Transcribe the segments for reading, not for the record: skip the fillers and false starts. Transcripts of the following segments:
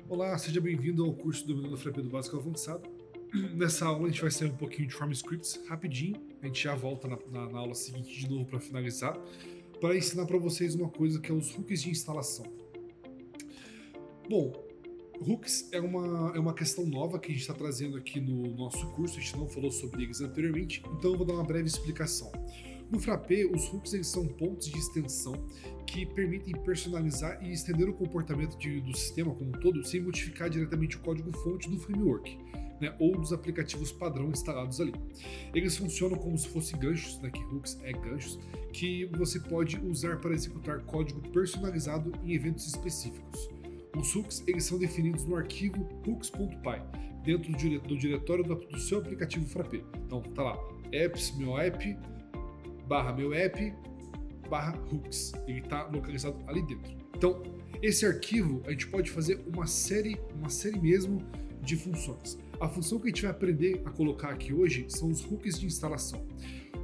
Olá, seja bem-vindo ao curso Dominando Frappé do Básico ao Avançado. Nessa aula a gente vai sair um pouquinho de Form Scripts rapidinho, a gente já volta na aula seguinte de novo para finalizar, para ensinar para vocês uma coisa que é os hooks de instalação. Bom, hooks é uma questão nova que a gente está trazendo aqui no nosso curso, a gente não falou sobre eles anteriormente, então eu vou dar uma breve explicação. No Frappé, os hooks eles são pontos de extensão que permitem personalizar e estender o comportamento do sistema como um todo sem modificar diretamente o código-fonte do framework, né, ou dos aplicativos padrão instalados ali. Eles funcionam como se fossem ganchos, né, que hooks é ganchos, que você pode usar para executar código personalizado em eventos específicos. Os hooks eles são definidos no arquivo hooks.py, dentro do diretório do seu aplicativo Frappé. Então tá lá, apps, meu app, meu app, hooks. Ele está localizado ali dentro. Então, esse arquivo a gente pode fazer uma série mesmo de funções. A função que a gente vai aprender a colocar aqui hoje são os hooks de instalação.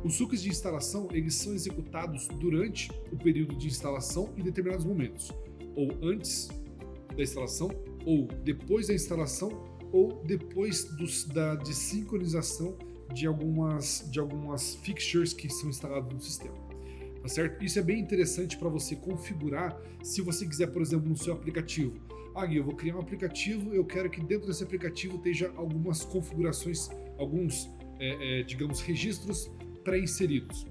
Os hooks de instalação eles são executados durante o período de instalação em determinados momentos, ou antes da instalação, ou depois da instalação, ou depois de sincronização de algumas fixtures que são instaladas no sistema. Tá certo? Isso é bem interessante para você configurar se você quiser, por exemplo, no seu aplicativo. Gui, eu vou criar um aplicativo, eu quero que dentro desse aplicativo esteja algumas configurações, alguns, digamos, registros pré-inseridos.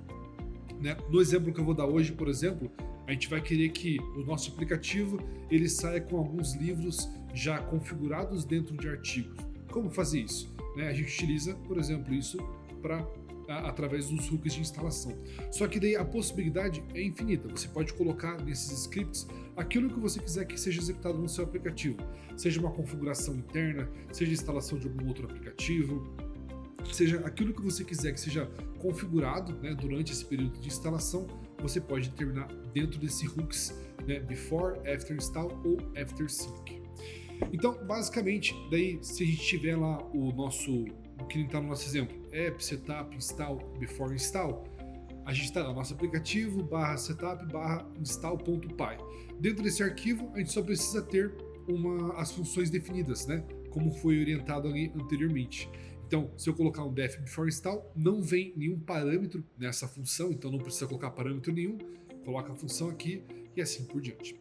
Né? No exemplo que eu vou dar hoje, por exemplo, a gente vai querer que o nosso aplicativo ele saia com alguns livros já configurados dentro de artigos. Como fazer isso? Né? A gente utiliza, por exemplo, isso através dos hooks de instalação. Só que daí a possibilidade é infinita. Você pode colocar nesses scripts aquilo que você quiser que seja executado no seu aplicativo. Seja uma configuração interna, seja a instalação de algum outro aplicativo, seja aquilo que você quiser que seja configurado, né, durante esse período de instalação, você pode determinar dentro desse hooks, né, before, after install ou after sync. Então, basicamente, daí se a gente tiver lá o que está no nosso exemplo, app, setup, install, before install, a gente está lá, nosso aplicativo, /setup, /install.py. Dentro desse arquivo, a gente só precisa ter as funções definidas, né, como foi orientado ali anteriormente. Então, se eu colocar um def before install, não vem nenhum parâmetro nessa função, então não precisa colocar parâmetro nenhum, coloca a função aqui e assim por diante.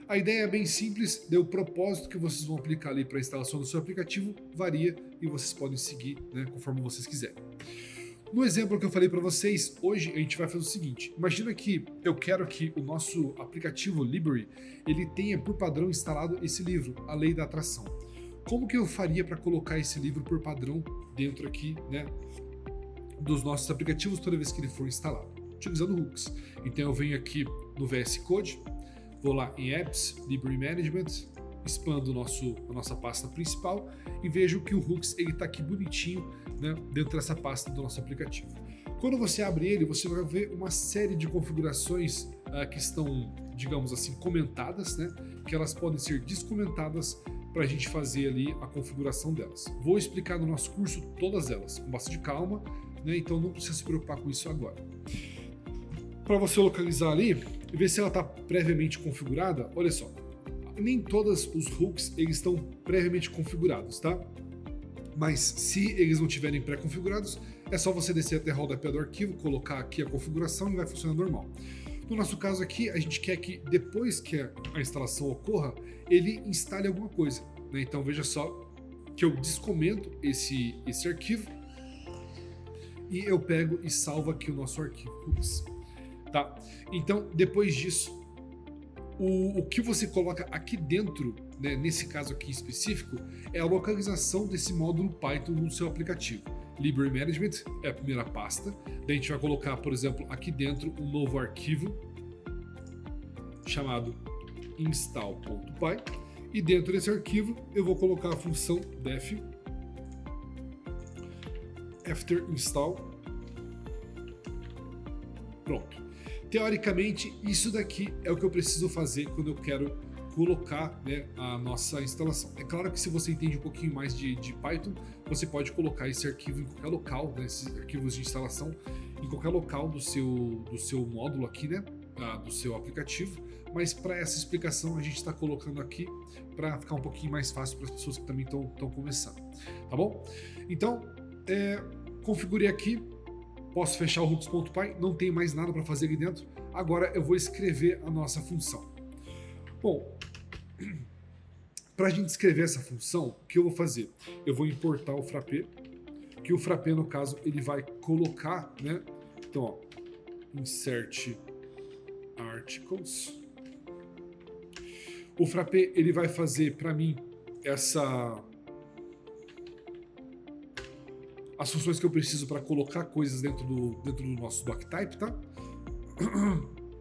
A ideia é bem simples, o propósito que vocês vão aplicar ali para a instalação do seu aplicativo varia e vocês podem seguir, né, conforme vocês quiserem. No exemplo que eu falei para vocês, hoje a gente vai fazer o seguinte, imagina que eu quero que o nosso aplicativo Library, ele tenha por padrão instalado esse livro, A Lei da Atração. Como que eu faria para colocar esse livro por padrão dentro aqui, né, dos nossos aplicativos toda vez que ele for instalado? Utilizando hooks. Então eu venho aqui no VS Code, vou lá em Apps, Library Management, expando a nossa pasta principal e vejo que o hooks está aqui bonitinho, né, dentro dessa pasta do nosso aplicativo. Quando você abre ele, você vai ver uma série de configurações que estão, digamos assim, comentadas, né, que elas podem ser descomentadas para a gente fazer ali a configuração delas. Vou explicar no nosso curso todas elas, com bastante calma, né, então não precisa se preocupar com isso agora. Para você localizar ali e ver se ela está previamente configurada, olha só, nem todos os hooks eles estão previamente configurados, tá? Mas se eles não estiverem pré-configurados, é só você descer até o rodapé do arquivo, colocar aqui a configuração e vai funcionar normal. No nosso caso aqui, a gente quer que depois que a instalação ocorra, ele instale alguma coisa, né? Então veja só que eu descomento esse arquivo e eu pego e salvo aqui o nosso arquivo hooks. Tá? Então, depois disso, o que você coloca aqui dentro, né, nesse caso aqui específico, é a localização desse módulo Python no seu aplicativo. Library Management é a primeira pasta, daí a gente vai colocar, por exemplo, aqui dentro um novo arquivo chamado install.py e dentro desse arquivo eu vou colocar a função def after install. Pronto. Teoricamente, isso daqui é o que eu preciso fazer quando eu quero colocar, né, a nossa instalação. É claro que se você entende um pouquinho mais de Python, você pode colocar esse arquivo em qualquer local, né, esses arquivos de instalação, em qualquer local do seu módulo aqui, né, do seu aplicativo, mas para essa explicação a gente está colocando aqui para ficar um pouquinho mais fácil para as pessoas que também estão começando, tá bom? Então, configurei aqui, posso fechar o hooks.py, não tem mais nada para fazer aqui dentro, agora eu vou escrever a nossa função. Bom, para a gente escrever essa função, o que eu vou fazer? Eu vou importar o Frappé, que o Frappé, no caso, ele vai colocar, né? Então, ó, insert articles. O Frappé, ele vai fazer para mim as funções que eu preciso para colocar coisas dentro do nosso doctype, tá?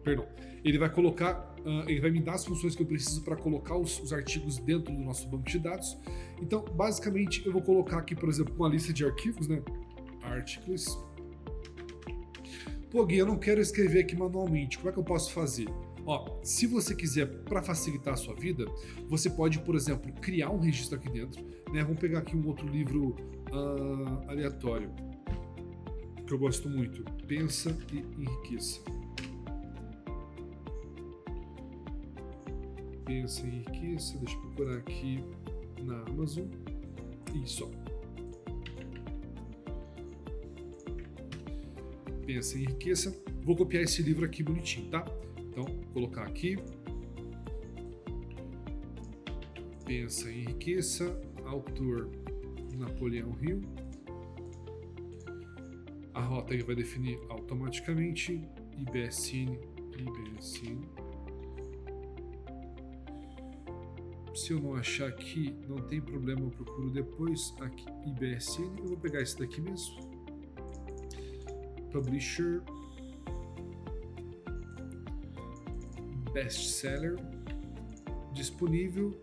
Perdão. Ele vai colocar, ele vai me dar as funções que eu preciso para colocar os artigos dentro do nosso banco de dados. Então, basicamente, eu vou colocar aqui, por exemplo, uma lista de arquivos, né? Articles. Pô, Gui, eu não quero escrever aqui manualmente. Como é que eu posso fazer? Ó, se você quiser, para facilitar a sua vida, você pode, por exemplo, criar um registro aqui dentro, né? Vamos pegar aqui um outro livro aleatório, que eu gosto muito. Pensa e Enriqueça. Pensa e Enriqueça. Deixa eu procurar aqui na Amazon. Isso, ó. Pensa e Enriqueça. Vou copiar esse livro aqui bonitinho, tá? Então, vou colocar aqui. Pensa e Enriqueça. Autor Napoleão Hill. A rota ele vai definir automaticamente. IBSN. Se eu não achar aqui, não tem problema, eu procuro depois. Aqui, IBSN. Eu vou pegar esse daqui mesmo. Publisher. Bestseller. Disponível.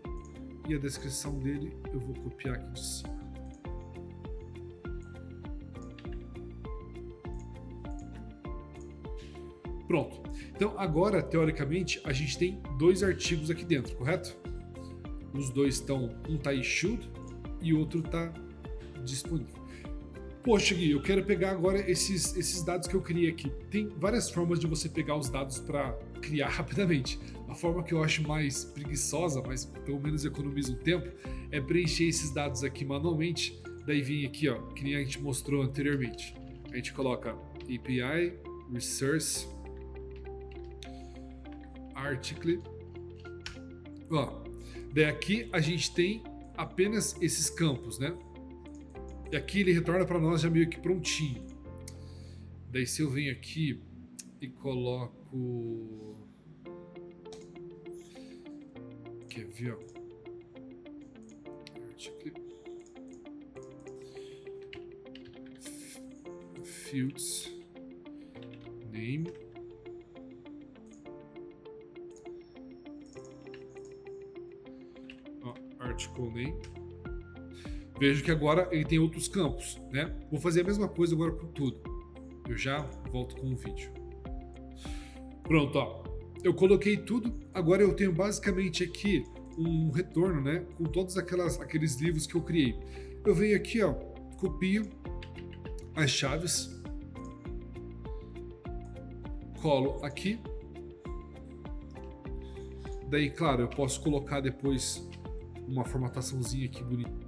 E a descrição dele eu vou copiar aqui de cima. Pronto. Então agora, teoricamente, a gente tem 2 artigos aqui dentro, correto? Os dois estão, um está issued e o outro está disponível. Poxa, Gui, eu quero pegar agora esses dados que eu criei aqui. Tem várias formas de você pegar os dados para criar rapidamente. A forma que eu acho mais preguiçosa, mas pelo menos economiza um tempo, é preencher esses dados aqui manualmente. Daí vem aqui, ó, que nem a gente mostrou anteriormente. A gente coloca API, Resource, Article. Ó, daí aqui a gente tem apenas esses campos, né? E aqui ele retorna para nós já meio que prontinho. Daí se eu venho aqui e coloco... Quer ver, ó? Fields. Name. Ó, article name. Vejo que agora ele tem outros campos, né? Vou fazer a mesma coisa agora com tudo. Eu já volto com o vídeo. Pronto, ó. Eu coloquei tudo. Agora eu tenho basicamente aqui um retorno, né? Com todos aqueles livros que eu criei. Eu venho aqui, ó. Copio as chaves. Colo aqui. Daí, claro, eu posso colocar depois uma formataçãozinha aqui bonita.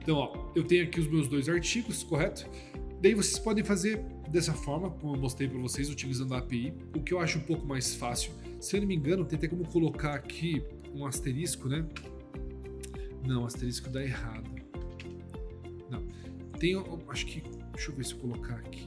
Então, ó, eu tenho aqui os meus 2 artigos, correto? Daí vocês podem fazer dessa forma, como eu mostrei para vocês, utilizando a API, o que eu acho um pouco mais fácil. Se eu não me engano, tem até como colocar aqui um asterisco, né? Não, asterisco dá errado. Não. Tem, acho que, deixa eu ver se eu colocar aqui.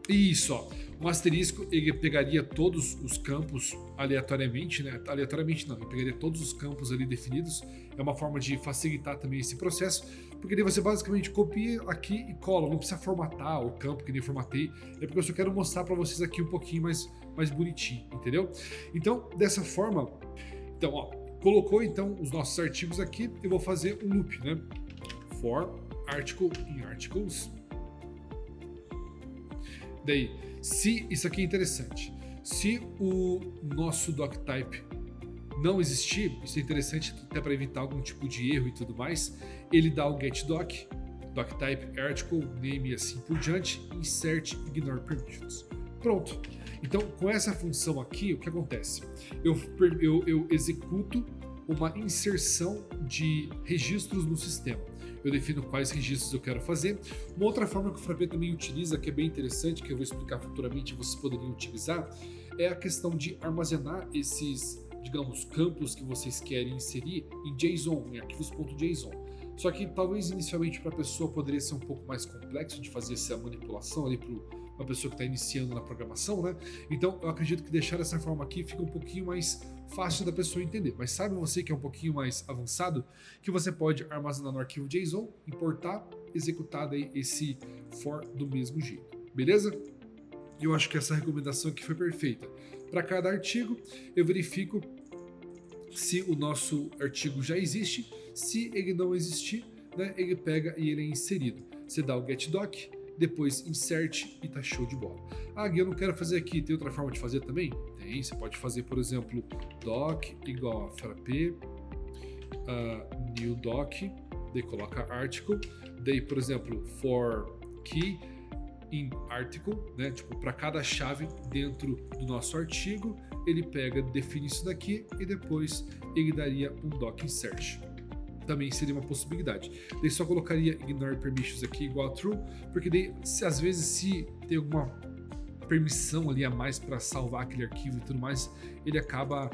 Isso, ó. Um asterisco, ele pegaria todos os campos aleatoriamente, né? Aleatoriamente não, ele pegaria todos os campos ali definidos. É uma forma de facilitar também esse processo, porque daí você basicamente copia aqui e cola, não precisa formatar o campo que nem formatei. É porque eu só quero mostrar para vocês aqui um pouquinho mais bonitinho, entendeu? Então, dessa forma, então, ó, colocou então os nossos artigos aqui, eu vou fazer um loop, né? For article in articles. Daí, se isso aqui é interessante, se o nosso doctype não existir, isso é interessante até para evitar algum tipo de erro e tudo mais, ele dá o getDoc, doctype article, name e assim por diante, insert ignore permissions. Pronto. Então, com essa função aqui, o que acontece? Eu executo uma inserção de registros no sistema. Eu defino quais registros eu quero fazer. Uma outra forma que o Frappé também utiliza, que é bem interessante, que eu vou explicar futuramente, vocês poderiam utilizar, é a questão de armazenar esses, digamos, campos que vocês querem inserir em JSON, em arquivos.json. Só que talvez inicialmente para a pessoa poderia ser um pouco mais complexo de fazer essa manipulação ali para uma pessoa que está iniciando na programação, né? Então eu acredito que deixar dessa forma aqui fica um pouquinho mais fácil da pessoa entender. Mas sabe você que é um pouquinho mais avançado, que você pode armazenar no arquivo JSON, importar, executar daí esse for do mesmo jeito, beleza? Eu acho que essa recomendação aqui foi perfeita. Para cada artigo, eu verifico se o nosso artigo já existe. Se ele não existir, né, ele pega e ele é inserido. Você dá o getDoc, depois insert e tá show de bola. Ah, Gui, eu não quero fazer aqui, tem outra forma de fazer também? Tem, você pode fazer, por exemplo, doc igual a Frappé, new doc, daí coloca article, daí, por exemplo, for key in article, né, tipo, para cada chave dentro do nosso artigo, ele pega, define isso daqui e depois ele daria um doc insert. Também seria uma possibilidade. Daí só colocaria ignore permissions aqui igual a true, porque daí, às vezes, se tem alguma permissão ali a mais para salvar aquele arquivo e tudo mais, ele acaba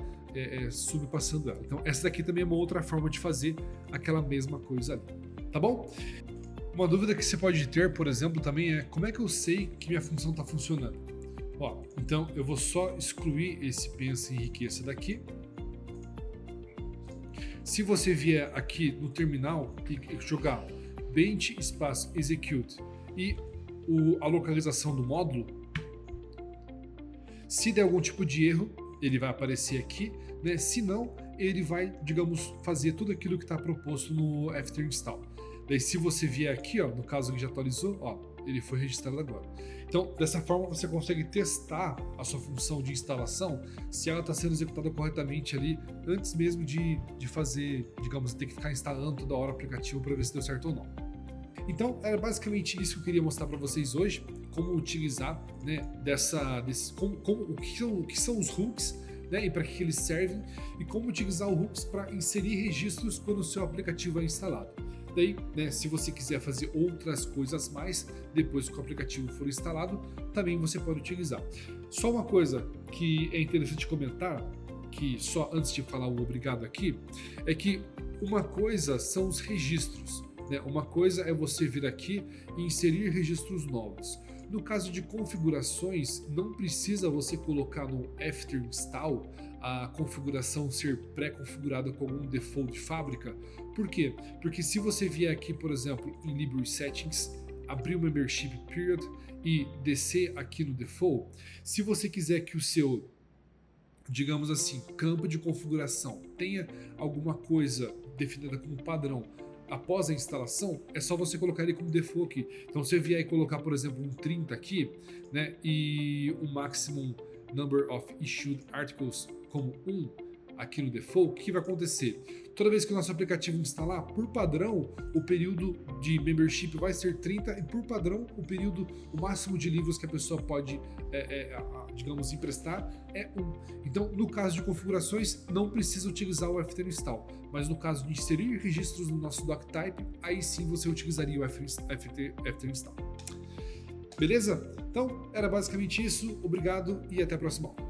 subpassando ela. Então essa daqui também é uma outra forma de fazer aquela mesma coisa ali, tá bom? Uma dúvida que você pode ter, por exemplo, também é como é que eu sei que minha função está funcionando? Ó, então eu vou só excluir esse pensa e enriqueça daqui. Se você vier aqui no terminal e jogar bench espaço execute e a localização do módulo, se der algum tipo de erro, ele vai aparecer aqui, né? Se não, ele vai, digamos, fazer tudo aquilo que está proposto no after install. Daí, se você vier aqui, ó, no caso que já atualizou, ó, ele foi registrado agora. Então, dessa forma, você consegue testar a sua função de instalação, se ela está sendo executada corretamente ali, antes mesmo de fazer, digamos, ter que ficar instalando toda hora o aplicativo para ver se deu certo ou não. Então, era basicamente isso que eu queria mostrar para vocês hoje, como utilizar, né, o que são os hooks, né, e para que eles servem, e como utilizar o hooks para inserir registros quando o seu aplicativo é instalado. Daí, né, se você quiser fazer outras coisas mais, depois que o aplicativo for instalado, também você pode utilizar. Só uma coisa que é interessante comentar, que só antes de falar o obrigado aqui, é que uma coisa são os registros, né? Uma coisa é você vir aqui e inserir registros novos. No caso de configurações, não precisa você colocar no after install a configuração ser pré-configurada com algum default de fábrica. Por quê? Porque se você vier aqui, por exemplo, em Library Settings, abrir o Membership Period e descer aqui no Default, se você quiser que o seu, digamos assim, campo de configuração tenha alguma coisa definida como padrão após a instalação, é só você colocar ele como default aqui. Então, se você vier e colocar, por exemplo, um 30 aqui, né, e o maximum number of issued articles como 1 aqui no default, o que vai acontecer? Toda vez que o nosso aplicativo instalar, por padrão, o período de membership vai ser 30 e por padrão, o máximo de livros que a pessoa pode, digamos, emprestar é 1. Então, no caso de configurações, não precisa utilizar o after install, mas no caso de inserir registros no nosso doctype, aí sim você utilizaria o after install. Beleza? Então, era basicamente isso. Obrigado e até a próxima aula.